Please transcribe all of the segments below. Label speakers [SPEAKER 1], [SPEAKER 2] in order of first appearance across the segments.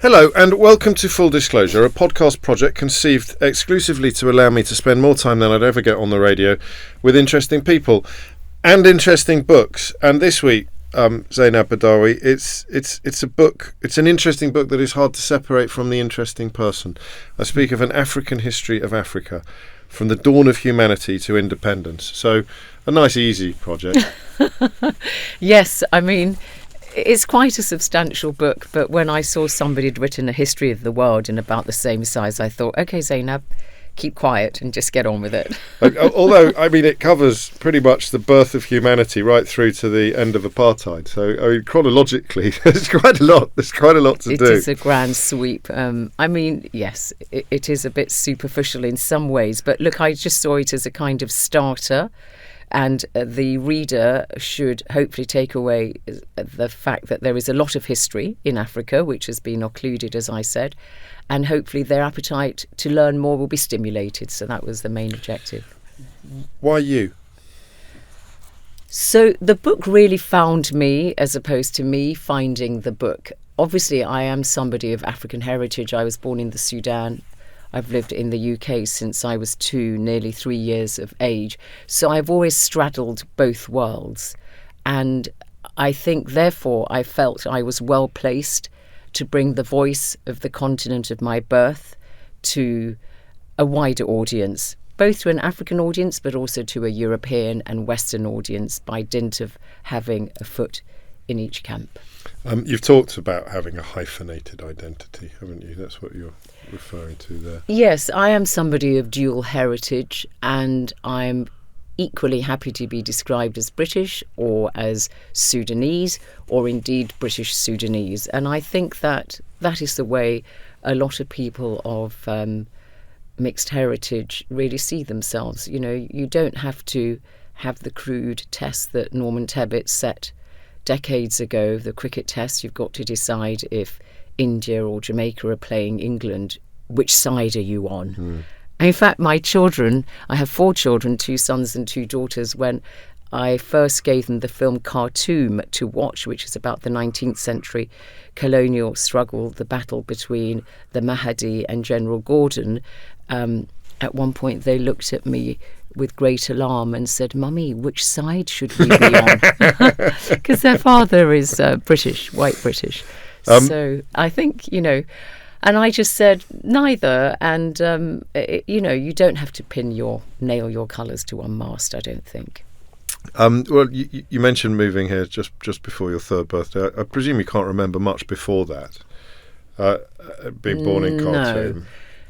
[SPEAKER 1] Hello and welcome to Full Disclosure, a podcast project conceived exclusively to allow me to spend more time than I'd ever get on the radio with interesting people and interesting books. And this week, Zeinab Badawi, it's a book. It's an interesting book that is hard to separate from the interesting person. I speak of an African history of Africa, from the dawn of humanity to independence. So, a nice, easy project.
[SPEAKER 2] Yes, I mean, it's quite a substantial book, but when I saw somebody had written a history of the world in about the same size, I thought, OK, Zeinab, keep quiet and just get on with it.
[SPEAKER 1] Although, I mean, it covers pretty much the birth of humanity right through to the end of apartheid. So, I mean, chronologically, there's quite a lot. There's quite a lot to do.
[SPEAKER 2] It is a grand sweep. I mean, yes, it is a bit superficial in some ways, but look, I just saw it as a kind of starter. And the reader should hopefully take away the fact that there is a lot of history in Africa, which has been occluded, as I said, and hopefully their appetite to learn more will be stimulated. So that was the main objective.
[SPEAKER 1] Why you?
[SPEAKER 2] So the book really found me as opposed to me finding the book. Obviously, I am somebody of African heritage. I was born in the Sudan. I've lived in the UK since I was 2, nearly 3 years of age. So I've always straddled both worlds. And I think, therefore, I felt I was well placed to bring the voice of the continent of my birth to a wider audience, both to an African audience, but also to a European and Western audience by dint of having a foot in each camp.
[SPEAKER 1] You've talked about having a hyphenated identity, haven't you? That's what you're referring to there.
[SPEAKER 2] Yes, I am somebody of dual heritage, and I'm equally happy to be described as British or as Sudanese, or indeed British Sudanese. And I think that that is the way a lot of people of mixed heritage really see themselves. You know, you don't have to have the crude test that Norman Tebbit set decades ago, the cricket test. You've got to decide if India or Jamaica are playing England, which side are you on? In fact, my children, I have 4 children, 2 sons and 2 daughters, when I first gave them the film Khartoum to watch, which is about the 19th century colonial struggle, the battle between the Mahdi and General Gordon. At one point they looked at me with great alarm and said, "Mummy, which side should we be on?" Because their father is British, white British. So I think, you know, and I just said neither. And, you know, you don't have to nail your colours to one mast, I don't think.
[SPEAKER 1] Well, you mentioned moving here just before your 3rd birthday. I presume you can't remember much before that, being born in Khartoum.
[SPEAKER 2] No.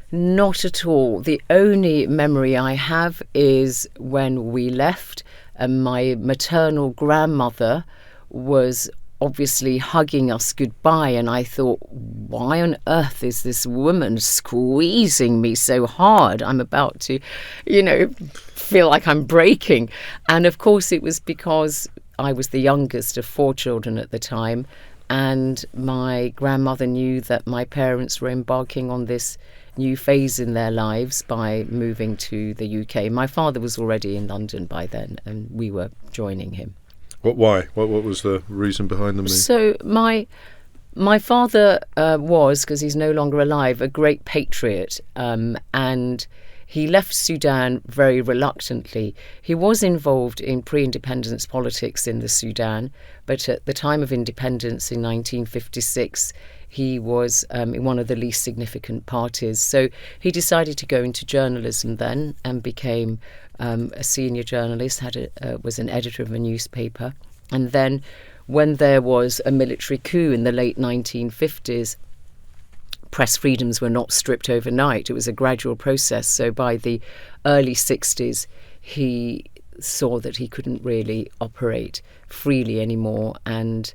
[SPEAKER 2] Not at all. The only memory I have is when we left, and my maternal grandmother was obviously hugging us goodbye, and I thought, why on earth is this woman squeezing me so hard? I'm about to, you know, feel like I'm breaking. And of course it was because I was the youngest of 4 children at the time, and my grandmother knew that my parents were embarking on this new phase in their lives by moving to the UK. My father was already in London by then, and we were joining him.
[SPEAKER 1] Why? What was the reason behind the move?
[SPEAKER 2] So my father was, because he's no longer alive, a great patriot, and he left Sudan very reluctantly. He was involved in pre-independence politics in the Sudan, but at the time of independence in 1956, he was in one of the least significant parties. So he decided to go into journalism then and became a senior journalist, was an editor of a newspaper. And then when there was a military coup in the late 1950s, press freedoms were not stripped overnight. It was a gradual process. So by the early 60s, he saw that he couldn't really operate freely anymore and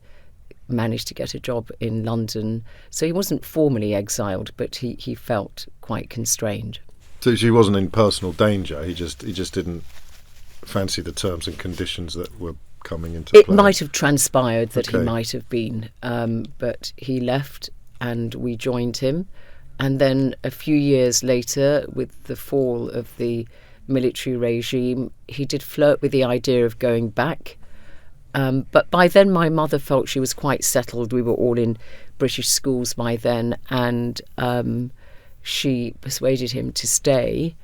[SPEAKER 2] managed to get a job in London. So he wasn't formally exiled, but he felt quite constrained.
[SPEAKER 1] So he wasn't in personal danger. He just didn't fancy the terms and conditions that were coming into play.
[SPEAKER 2] It might have transpired that he might have been, but he left and we joined him. And then a few years later, with the fall of the military regime, he did flirt with the idea of going back. But by then my mother felt she was quite settled. We were all in British schools by then, and she persuaded him to stay.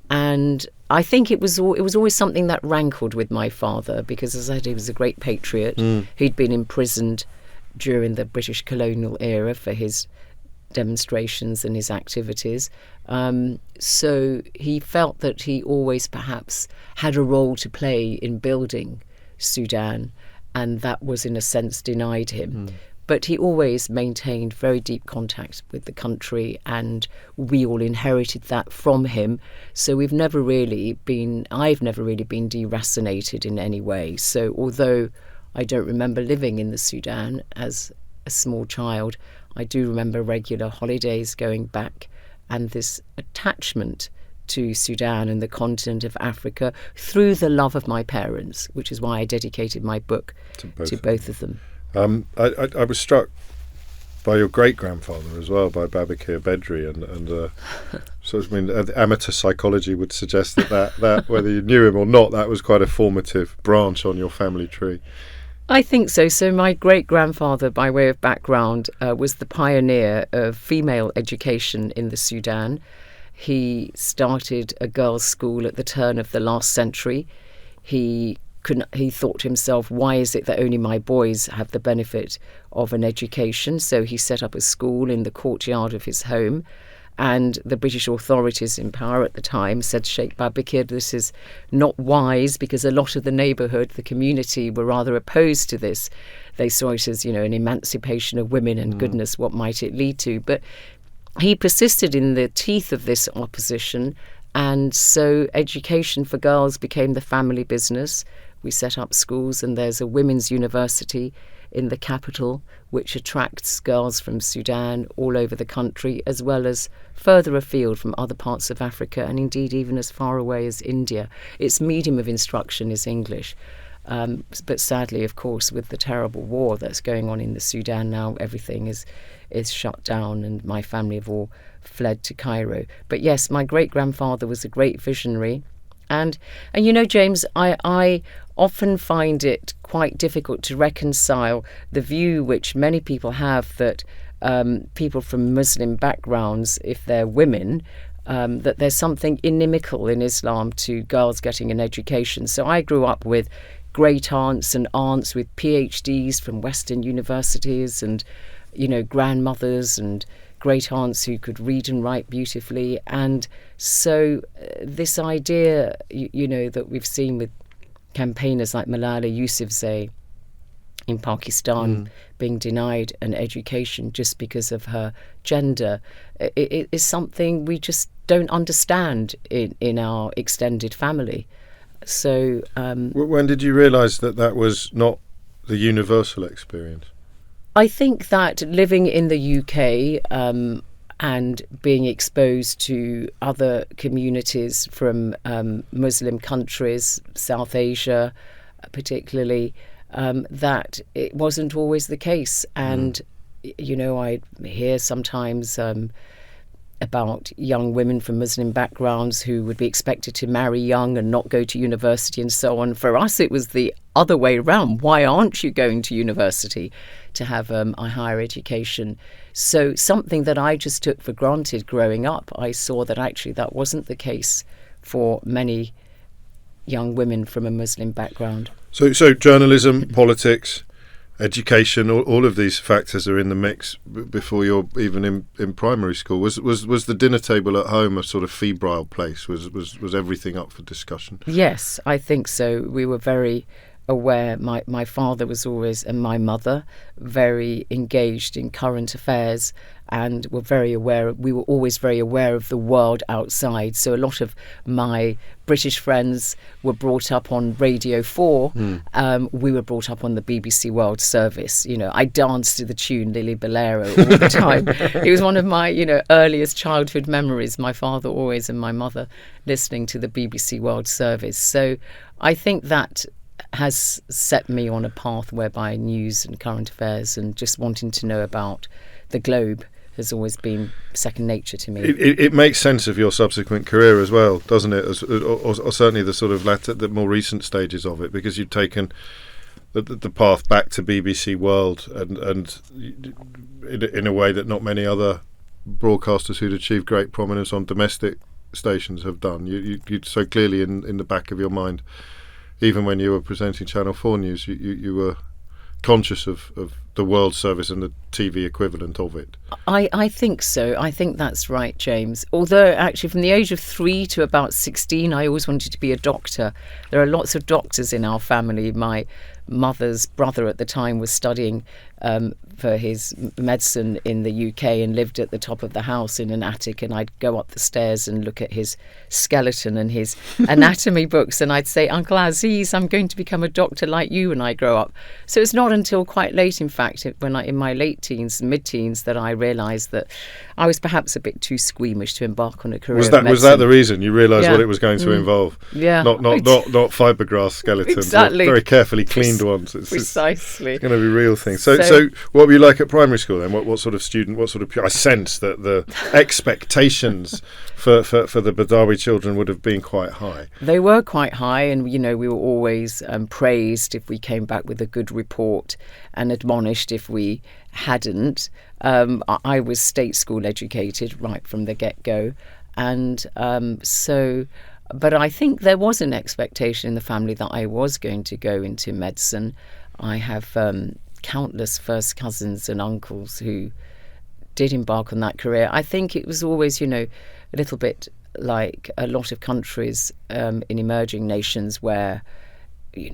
[SPEAKER 2] And I think it was always something that rankled with my father, because, as I said, he was a great patriot. He'd been imprisoned during the British colonial era for his demonstrations and his activities. So he felt that he always perhaps had a role to play in building Sudan, and that was in a sense denied him. But he always maintained very deep contact with the country, and we all inherited that from him. So I've never really been deracinated in any way. So although I don't remember living in the Sudan as a small child, I do remember regular holidays going back, and this attachment to Sudan and the continent of Africa through the love of my parents, which is why I dedicated my book to both of them.
[SPEAKER 1] I was struck by your great-grandfather as well, by Babakir Bedri, and so I mean, amateur psychology would suggest that whether you knew him or not, that was quite a formative branch on your family tree.
[SPEAKER 2] I think so. So my great-grandfather, by way of background, was the pioneer of female education in the Sudan. He started a girls' school at the turn of the last century. He thought to himself, why is it that only my boys have the benefit of an education? So he set up a school in the courtyard of his home, and the British authorities in power at the time said, Sheikh Babakir, this is not wise, because a lot of the neighbourhood, the community, were rather opposed to this. They saw it as, an emancipation of women, and goodness, what might it lead to? But he persisted in the teeth of this opposition, and so education for girls became the family business. We set up schools, and there's a women's university in the capital which attracts girls from Sudan all over the country, as well as further afield from other parts of Africa, and indeed even as far away as India. Its medium of instruction is English. But sadly, of course, with the terrible war that's going on in the Sudan now, everything is shut down, and my family have all fled to Cairo. But yes, my great-grandfather was a great visionary. And James, I often find it quite difficult to reconcile the view which many people have that people from Muslim backgrounds, if they're women, that there's something inimical in Islam to girls getting an education. So I grew up with great aunts and aunts with PhDs from Western universities, and grandmothers and great aunts who could read and write beautifully. And so this idea, that we've seen with campaigners like Malala Yousafzai in Pakistan being denied an education just because of her gender, it is something we just don't understand in our extended family. So
[SPEAKER 1] when did you realise that was not the universal experience?
[SPEAKER 2] I think that living in the UK and being exposed to other communities from Muslim countries, South Asia particularly, that it wasn't always the case. And, I hear sometimes about young women from Muslim backgrounds who would be expected to marry young and not go to university and so on. For us, it was the other way around. Why aren't you going to university to have a higher education? So something that I just took for granted growing up, I saw that actually that wasn't the case for many young women from a Muslim background. So
[SPEAKER 1] journalism, politics, education, all of these factors are in the mix before you're even in primary school. Was the dinner table at home a sort of febrile place? Was everything up for discussion?
[SPEAKER 2] Yes, I think so. We were very aware. My father was always, and my mother, very engaged in current affairs, and were very aware. We were always very aware of the world outside. So a lot of my British friends were brought up on Radio 4. We were brought up on the BBC World Service. I danced to the tune Lily Bolero all the time. It was one of my, earliest childhood memories. My father always, and my mother, listening to the BBC World Service. So I think that has set me on a path whereby news and current affairs and just wanting to know about the globe has always been second nature to me.
[SPEAKER 1] It makes sense of your subsequent career as well, doesn't it? Or certainly the sort of the more recent stages of it, because you've taken the path back to BBC World, and in a way that not many other broadcasters who'd achieved great prominence on domestic stations have done. You so clearly in the back of your mind, even when you were presenting Channel 4 News, you were conscious of the World Service and the TV equivalent of it.
[SPEAKER 2] I think so. I think that's right, James. Although actually from the age of 3 to about 16, I always wanted to be a doctor. There are lots of doctors in our family. My mother's brother at the time was studying for his medicine in the UK and lived at the top of the house in an attic, and I'd go up the stairs and look at his skeleton and his anatomy books, and I'd say, Uncle Aziz, I'm going to become a doctor like you when I grow up. So it's not until quite late, in fact, in my late teens, mid-teens, that I realised that I was perhaps a bit too squeamish to embark on a career.
[SPEAKER 1] Was that the reason you realised what it was going to involve?
[SPEAKER 2] Yeah,
[SPEAKER 1] not fiberglass skeletons,
[SPEAKER 2] exactly.
[SPEAKER 1] Very carefully cleaned ones.
[SPEAKER 2] Precisely.
[SPEAKER 1] It's going to be real things. So what were you like at primary school then? What sort of student? What sort of? I sense that the expectations for the Badawi children would have been quite high.
[SPEAKER 2] They were quite high, and we were always praised if we came back with a good report and admonished if we hadn't. I was state school educated right from the get-go, and but I think there was an expectation in the family that I was going to go into medicine. I have countless first cousins and uncles who did embark on that career. I think it was always, a little bit like a lot of countries in emerging nations where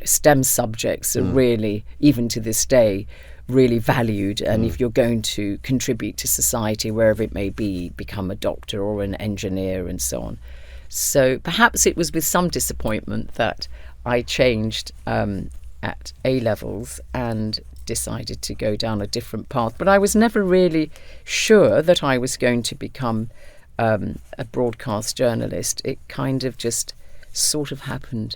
[SPEAKER 2] STEM subjects are really, even to this day, really valued. And if you're going to contribute to society, wherever it may be, become a doctor or an engineer and so on. So perhaps it was with some disappointment that I changed at A-levels and decided to go down a different path. But I was never really sure that I was going to become a broadcast journalist. It kind of just sort of happened.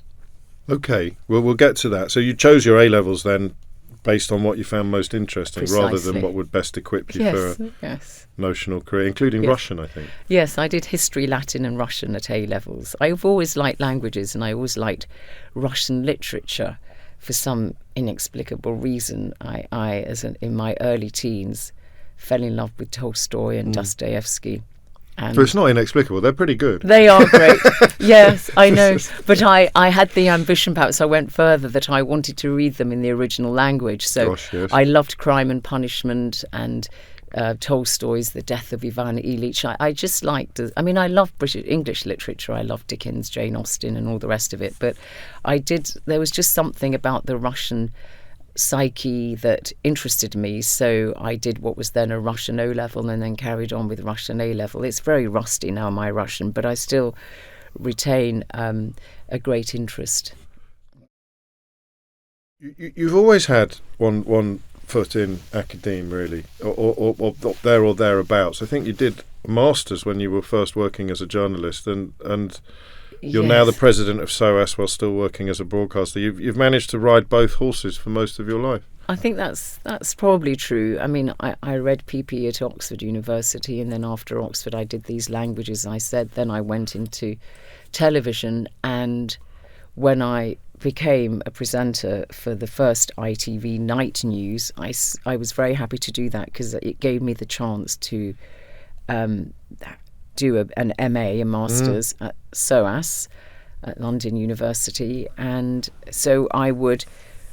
[SPEAKER 1] Okay, well, we'll get to that. So you chose your A-levels then based on what you found most interesting.
[SPEAKER 2] Precisely.
[SPEAKER 1] Rather than what would best equip you for a notional career, including Russian, I think.
[SPEAKER 2] Yes, I did history, Latin and Russian at A-levels. I've always liked languages, and I always liked Russian literature. For some inexplicable reason, in my early teens, fell in love with Tolstoy and Dostoevsky.
[SPEAKER 1] But it's not inexplicable. They're pretty good.
[SPEAKER 2] They are great. Yes, I know. But I had the ambition, perhaps I went further, that I wanted to read them in the original language. So I loved Crime and Punishment and Tolstoy's The Death of Ivan Ilyich. I just liked I love British English literature. I love Dickens, Jane Austen and all the rest of it. But there was just something about the Russian psyche that interested me. So I did what was then a Russian O-level and then carried on with Russian A-level. It's very rusty now, my Russian, but I still retain a great interest.
[SPEAKER 1] You've always had one foot in academe, really, or there or thereabouts. I think you did a master's when you were first working as a journalist, and you're now the president of SOAS while still working as a broadcaster. You've managed to ride both horses for most of your life.
[SPEAKER 2] I think that's probably true. I read PP at Oxford University, and then after Oxford I did these languages, I said. Then I went into television, and when I became a presenter for the first ITV night news, I was very happy to do that because it gave me the chance to do an MA, a master's at SOAS at London University. And so I would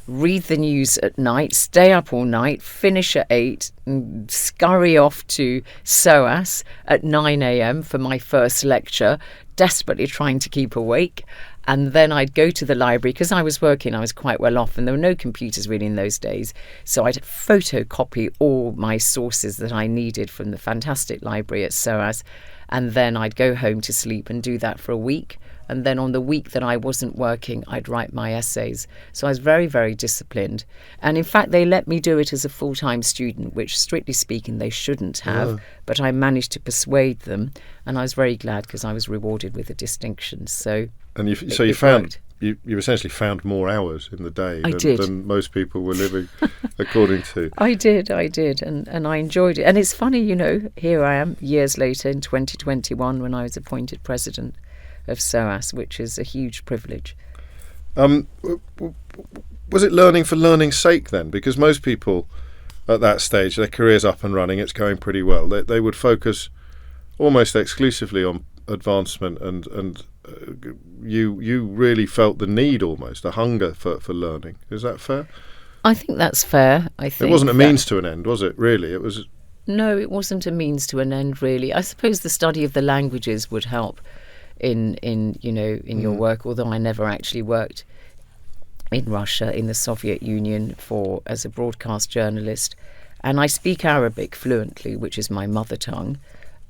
[SPEAKER 2] read the news at night, stay up all night, finish at 8, and scurry off to SOAS at 9 a.m. for my first lecture, desperately trying to keep awake. And then I'd go to the library, because I was quite well off, and there were no computers really in those days. So I'd photocopy all my sources that I needed from the fantastic library at SOAS. And then I'd go home to sleep and do that for a week. And then on the week that I wasn't working, I'd write my essays. So I was very, very disciplined. And in fact, they let me do it as a full-time student, which strictly speaking, they shouldn't have. Yeah. But I managed to persuade them. And I was very glad because I was rewarded with a distinction.
[SPEAKER 1] And you essentially found more hours in the day than most people were living according to.
[SPEAKER 2] I did, and I enjoyed it. And it's funny, here I am years later in 2021 when I was appointed president of SOAS, which is a huge privilege.
[SPEAKER 1] was it learning for learning's sake then? Because most people at that stage, their career's up and running, it's going pretty well. They would focus almost exclusively on advancement, and you really felt the need, almost a hunger for learning. Is that fair?
[SPEAKER 2] I think that's fair. I think
[SPEAKER 1] it wasn't a means to an end, was it? Really, it was.
[SPEAKER 2] No, it wasn't a means to an end. Really, I suppose the study of the languages would help in your work. Although I never actually worked in Russia, in the Soviet Union, as a broadcast journalist, and I speak Arabic fluently, which is my mother tongue.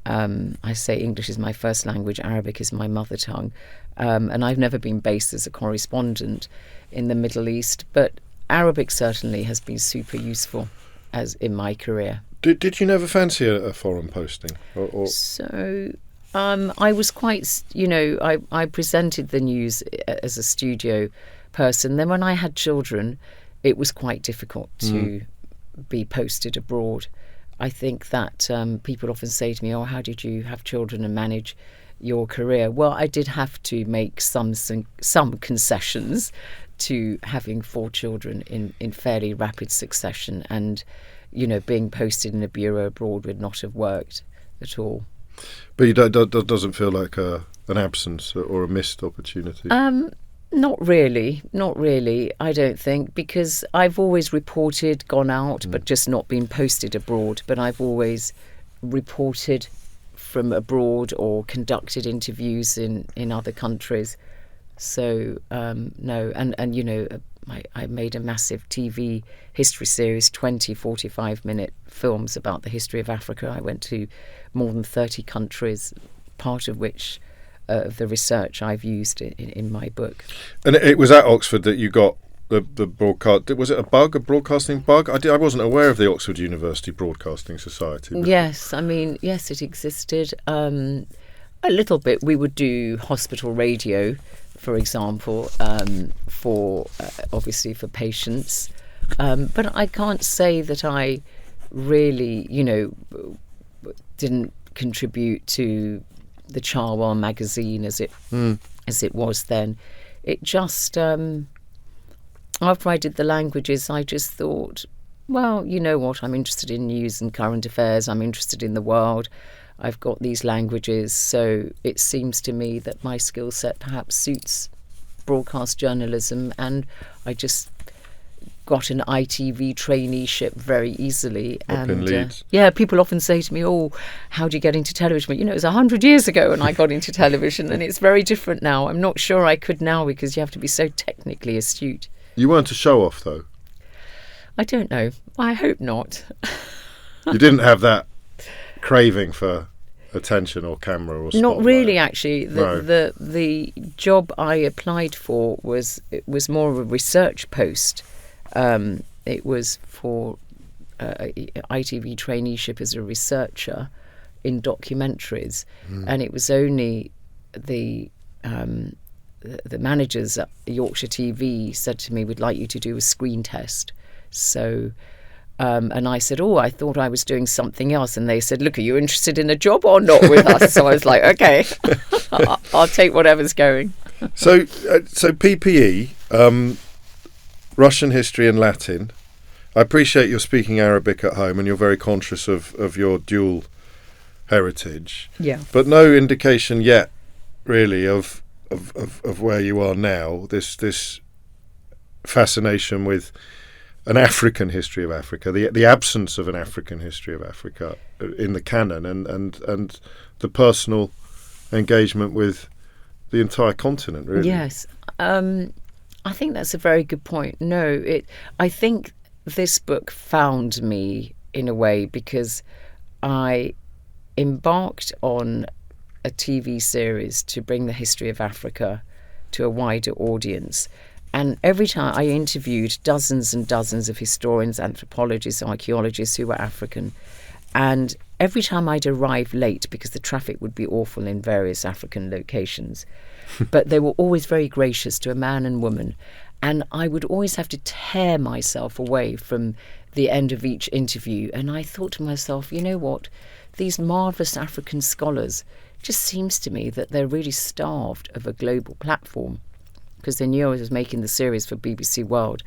[SPEAKER 2] I say English is my first language, Arabic is my mother tongue, and I've never been based as a correspondent in the Middle East, but Arabic certainly has been super useful as in my career.
[SPEAKER 1] Did you never fancy a foreign posting?
[SPEAKER 2] So I was quite, I presented the news as a studio person. Then when I had children, it was quite difficult to be posted abroad. I think that people often say to me, oh, how did you have children and manage your career? Well, I did have to make some concessions to having 4 children in fairly rapid succession, and being posted in a bureau abroad would not have worked at all.
[SPEAKER 1] But that doesn't feel like an absence or a missed opportunity?
[SPEAKER 2] Not really, I don't think, because I've always reported, gone out, but just not been posted abroad. But I've always reported from abroad or conducted interviews in other countries. So, no, and I made a massive TV history series, 20 45-minute films about the history of Africa. I went to more than 30 countries, part of which of the research I've used in my book. And
[SPEAKER 1] it was at Oxford that you got the broadcast. Was it a broadcasting bug? I wasn't aware of the Oxford University Broadcasting Society.
[SPEAKER 2] Yes, yes, it existed. A little bit. We would do hospital radio, for example, obviously for patients. But I can't say that I really, didn't contribute to the Charwell magazine as it was then. It just after I did the languages, I just thought, well, you know what, I'm interested in news and current affairs, I'm interested in the world, I've got these languages, so it seems to me that my skill set perhaps suits broadcast journalism, and I just got an ITV traineeship very easily.
[SPEAKER 1] In Leeds.
[SPEAKER 2] People often say to me, oh, how do you get into television? But, it was 100 years ago when I got into television, and it's very different now. I'm not sure I could now, because you have to be so technically astute.
[SPEAKER 1] You weren't a show-off, though?
[SPEAKER 2] I don't know. I hope not.
[SPEAKER 1] You didn't have that craving for attention or camera or spotlight?
[SPEAKER 2] Not really, actually.
[SPEAKER 1] No.
[SPEAKER 2] The job I applied for was more of a research post. It was for ITV traineeship as a researcher in documentaries, and it was only the managers at Yorkshire TV said to me, we'd like you to do a screen test. So and I said, oh, I thought I was doing something else, and they said, look, are you interested in a job or not with us? So I was like, okay, I'll take whatever's going.
[SPEAKER 1] So PPE, Russian history and Latin. I appreciate you're speaking Arabic at home and you're very conscious of your dual heritage.
[SPEAKER 2] Yeah.
[SPEAKER 1] But no indication yet, really, of where you are now. This fascination with an African history of Africa, the absence of an African history of Africa in the canon, and the personal engagement with the entire continent, really.
[SPEAKER 2] Yes. I think that's a very good point. No, I think this book found me in a way because I embarked on a TV series to bring the history of Africa to a wider audience. And every time I interviewed dozens and dozens of historians, anthropologists, archaeologists who were African. And every time I'd arrive late, because the traffic would be awful in various African locations, but they were always very gracious to a man and woman. And I would always have to tear myself away from the end of each interview. And I thought to myself, you know what? These marvellous African scholars, just seems to me that they're really starved of a global platform. because they knew I was making the series for BBC World.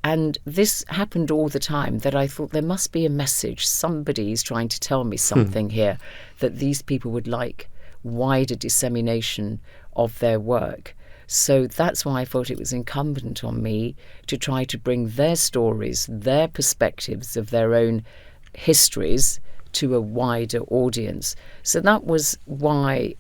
[SPEAKER 2] And this happened all the time, that I thought there must be a message. Somebody's trying to tell me something here, that these people would like wider dissemination of their work. So that's why I thought it was incumbent on me to try to bring their stories, their perspectives of their own histories to a wider audience. So that was why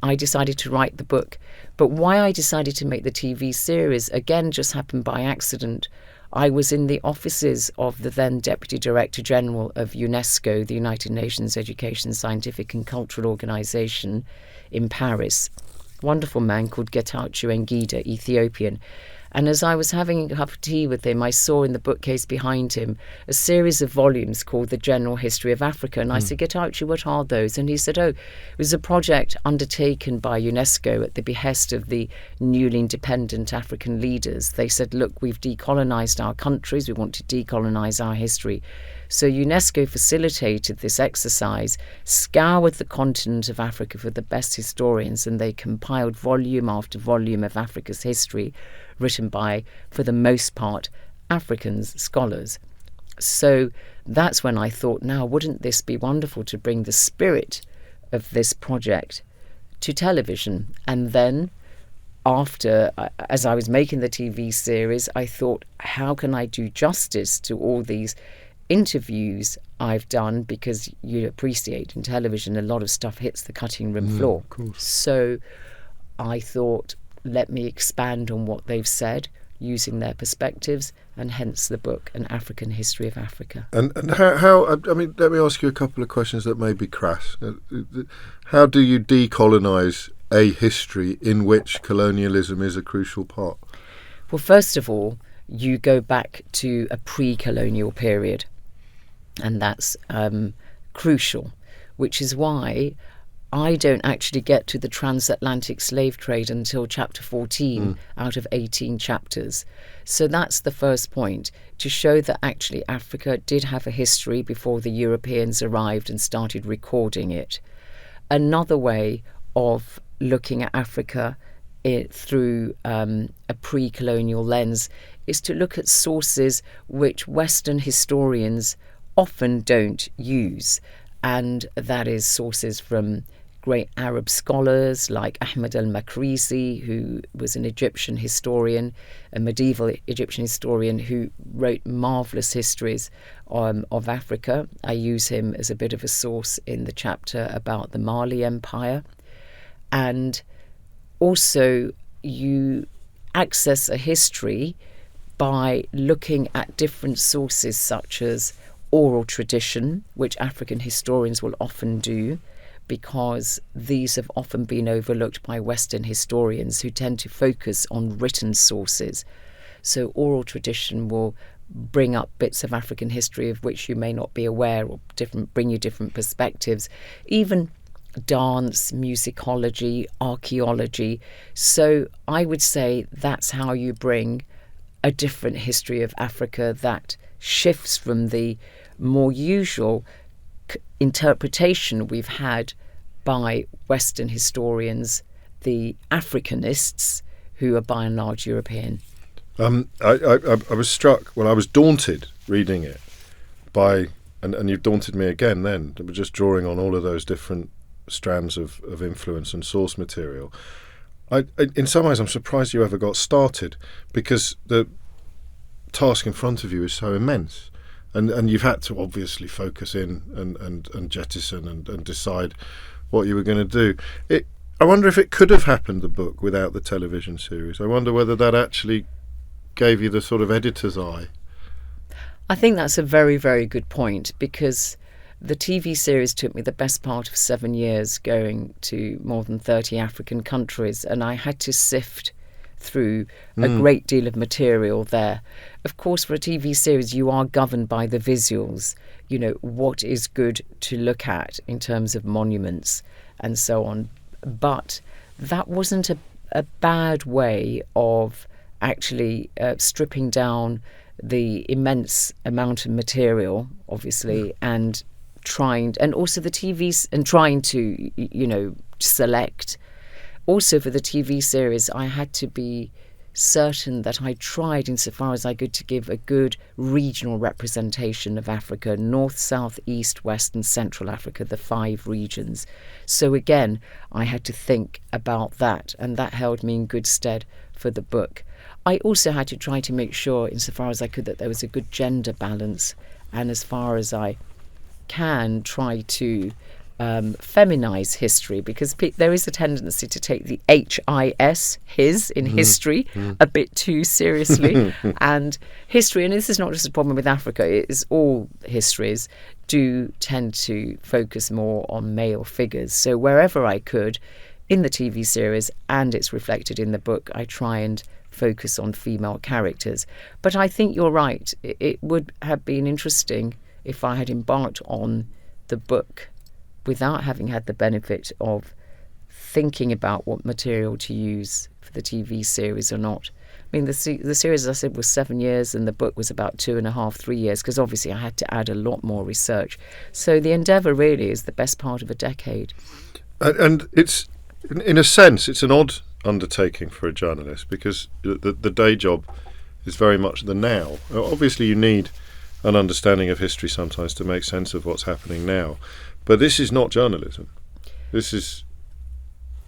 [SPEAKER 2] I decided to write the book. But why I decided to make the TV series, again, just happened by accident. I was in the offices of the then Deputy Director General of UNESCO, the United Nations Education, Scientific and Cultural Organization, in Paris. Wonderful man called Getachew Ngida, Ethiopian. And as I was having a cup of tea with him, I saw in the bookcase behind him a series of volumes called The General History of Africa. And I said, Getachew, what are those? And he said, oh, it was a project undertaken by UNESCO at the behest of the newly independent African leaders. They said, look, we've decolonized our countries. We want to decolonize our history. So UNESCO facilitated this exercise, scoured the continent of Africa for the best historians, and they compiled volume after volume of Africa's history, written by, for the most part, Africans, scholars. So that's when I thought, now, wouldn't this be wonderful to bring the spirit of this project to television? And then after, as I was making the TV series, I thought, how can I do justice to all these interviews I've done, because you appreciate in television a lot of stuff hits the cutting room floor. So I thought, let me expand on what they've said using their perspectives, and hence the book, An African History of Africa.
[SPEAKER 1] And how I mean, let me ask you a couple of questions that may be crass. How do you decolonise a history in which colonialism is a crucial part?
[SPEAKER 2] Well, first of all, you go back to a pre-colonial period. And that's crucial, which is why I don't actually get to the transatlantic slave trade until chapter 14 out of 18 chapters. So that's the first point, to show that actually Africa did have a history before the Europeans arrived and started recording it. Another way of looking at Africa through a pre-colonial lens is to look at sources which Western historians often don't use, and that is sources from great Arab scholars like Ahmed al-Makrizi, who was an Egyptian historian, a medieval Egyptian historian who wrote marvellous histories of Africa. I use him as a bit of a source in the chapter about the Mali Empire. And also you access a history by looking at different sources such as oral tradition, which African historians will often do, because these have often been overlooked by Western historians who tend to focus on written sources. So oral tradition will bring up bits of African history of which you may not be aware, or bring you different perspectives. Even dance, musicology, archaeology. So I would say that's how you bring a different history of Africa that shifts from the more usual interpretation we've had by Western historians, the Africanists, who are by and large European.
[SPEAKER 1] I was struck, I was daunted reading it by, and you've daunted me again then, just drawing on all of those different strands of influence and source material. In some ways, I'm surprised you ever got started, because the task in front of you is so immense. And you've had to obviously focus in and jettison and decide what you were going to do. I wonder if it could have happened, the book, without the television series. I wonder whether that actually gave you the sort of editor's eye.
[SPEAKER 2] I think that's a very, very good point, because the TV series took me the best part of 7 years, going to more than 30 African countries, and I had to sift through a great deal of material there. Of course, for a TV series, you are governed by the visuals, what is good to look at in terms of monuments and so on. But that wasn't a bad way of actually stripping down the immense amount of material, obviously, and also the TVs, and trying to, select also for the TV series, I had to be certain that I tried, insofar as I could, to give a good regional representation of Africa: North, South, East, West and Central Africa, the 5 regions. So again, I had to think about that, and that held me in good stead for the book. I also had to try to make sure, insofar as I could, that there was a good gender balance, and as far as I can, try to feminize history, because there is a tendency to take the his in history a bit too seriously. And history, and this is not just a problem with Africa, it is all histories, do tend to focus more on male figures. So wherever I could in the TV series, and it's reflected in the book, I try and focus on female characters. But I think you're right, it would have been interesting if I had embarked on the book without having had the benefit of thinking about what material to use for the TV series or not. I mean, the series, as I said, was 7 years, and the book was about 2.5, 3 years, because obviously I had to add a lot more research. So the endeavour really is the best part of a decade.
[SPEAKER 1] And it's, in a sense, it's an odd undertaking for a journalist, because the day job is very much the now. Obviously you need an understanding of history sometimes to make sense of what's happening now. But this is not journalism. This is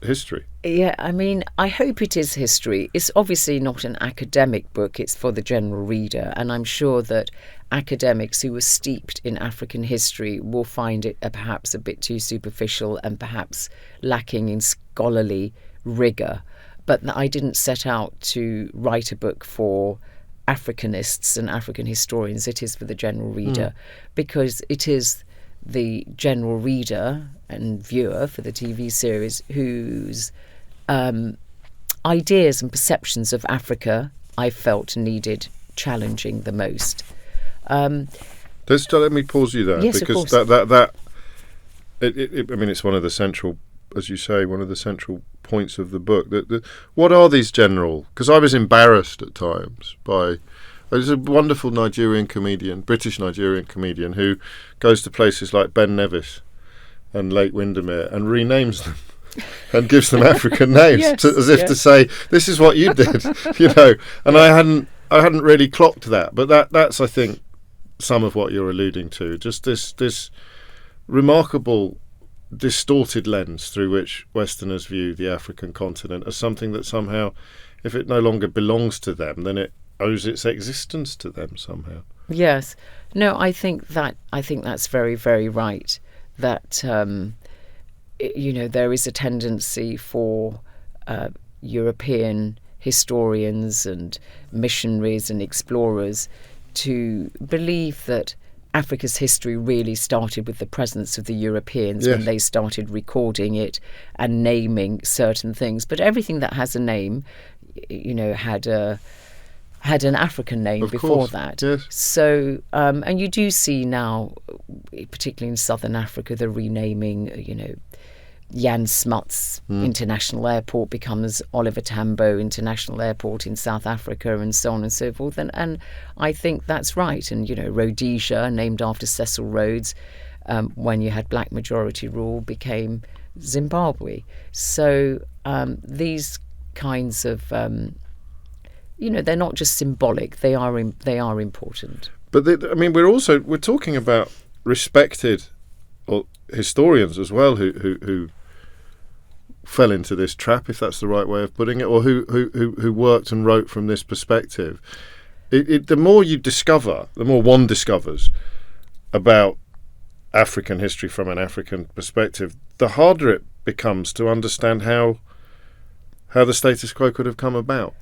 [SPEAKER 1] history.
[SPEAKER 2] Yeah, I mean, I hope it is history. It's obviously not an academic book. It's for the general reader. And I'm sure that academics who are steeped in African history will find it perhaps a bit too superficial and perhaps lacking in scholarly rigour. But I didn't set out to write a book for Africanists and African historians. It is for the general reader, because it is the general reader and viewer for the TV series whose ideas and perceptions of Africa I felt needed challenging the most.
[SPEAKER 1] Let me pause you there,
[SPEAKER 2] yes,
[SPEAKER 1] because I mean, it's one of the central, as you say, one of the central points of the book. What are these general? Because I was embarrassed at times by. There's a wonderful Nigerian comedian, British Nigerian comedian, who goes to places like Ben Nevis and Lake Windermere and renames them and gives them African names, as if to say, "This is what you did," And I hadn't really clocked that, but that's I think some of what you're alluding to. Just this remarkable distorted lens through which Westerners view the African continent as something that somehow, if it no longer belongs to them, then it owes its existence to them somehow.
[SPEAKER 2] Yes. No, I think that's very, very right. That there is a tendency for European historians and missionaries and explorers to believe that Africa's history really started with the presence of the Europeans when they started recording it and naming certain things. But everything that has a name, had an African name before that. Yes. So, and you do see now, particularly in southern Africa, the renaming, Jan Smuts International Airport becomes Oliver Tambo International Airport in South Africa, and so on and so forth. And I think that's right. And, Rhodesia, named after Cecil Rhodes, when you had black majority rule, became Zimbabwe. So these kinds of... they're not just symbolic; they are important.
[SPEAKER 1] But we're talking about respected historians as well, who fell into this trap, if that's the right way of putting it, or who worked and wrote from this perspective. The more you discover, the more one discovers about African history from an African perspective, the harder it becomes to understand how the status quo could have come about.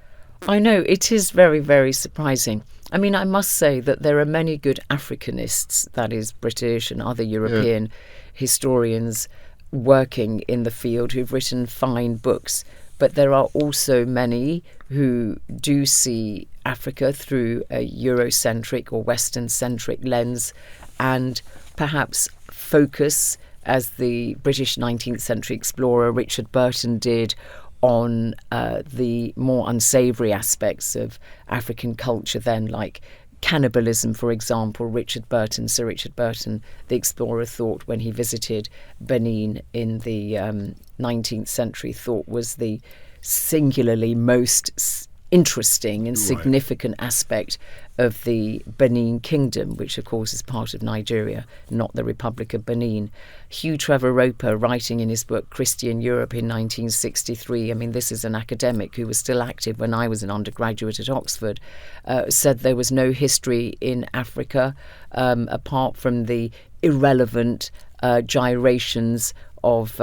[SPEAKER 2] I know, it is very, very surprising. I mean, I must say that there are many good Africanists, that is British and other European historians working in the field who've written fine books. But there are also many who do see Africa through a Eurocentric or Western-centric lens and perhaps focus, as the British 19th century explorer Richard Burton did, on the more unsavoury aspects of African culture then, like cannibalism, for example. Sir Richard Burton, the explorer, thought when he visited Benin in the 19th century, thought was the singularly most interesting and significant aspect of the Benin Kingdom, which of course is part of Nigeria, not the Republic of Benin. Hugh Trevor Roper, writing in his book Christian Europe in 1963, I mean, this is an academic who was still active when I was an undergraduate at Oxford, said there was no history in Africa apart from the irrelevant gyrations of